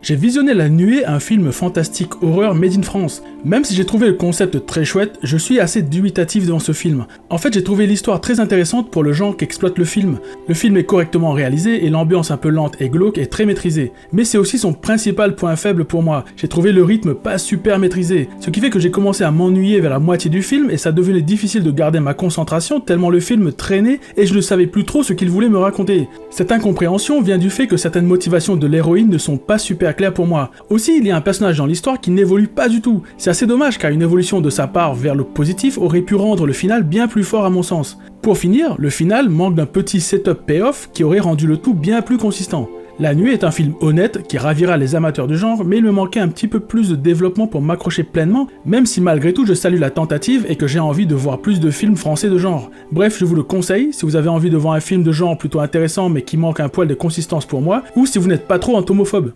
J'ai visionné La Nuée, un film fantastique horreur made in France. Même si j'ai trouvé le concept très chouette, je suis assez dubitatif devant ce film. En fait, j'ai trouvé l'histoire très intéressante pour le genre qu'exploite le film. Le film est correctement réalisé et l'ambiance un peu lente et glauque est très maîtrisée. Mais c'est aussi son principal point faible pour moi. J'ai trouvé le rythme pas super maîtrisé, ce qui fait que j'ai commencé à m'ennuyer vers la moitié du film et ça devenait difficile de garder ma concentration tellement le film traînait et je ne savais plus trop ce qu'il voulait me raconter. Cette incompréhension vient du fait que certaines motivations de l'héroïne ne sont pas super claires pour moi. Aussi, il y a un personnage dans l'histoire qui n'évolue pas du tout. C'est assez dommage car une évolution de sa part vers le positif aurait pu rendre le final bien plus fort à mon sens. Pour finir, le final manque d'un petit setup payoff qui aurait rendu le tout bien plus consistant. La Nuée est un film honnête qui ravira les amateurs du genre, mais il me manquait un petit peu plus de développement pour m'accrocher pleinement, même si malgré tout je salue la tentative et que j'ai envie de voir plus de films français de genre. Bref, je vous le conseille si vous avez envie de voir un film de genre plutôt intéressant mais qui manque un poil de consistance pour moi, ou si vous n'êtes pas trop entomophobe.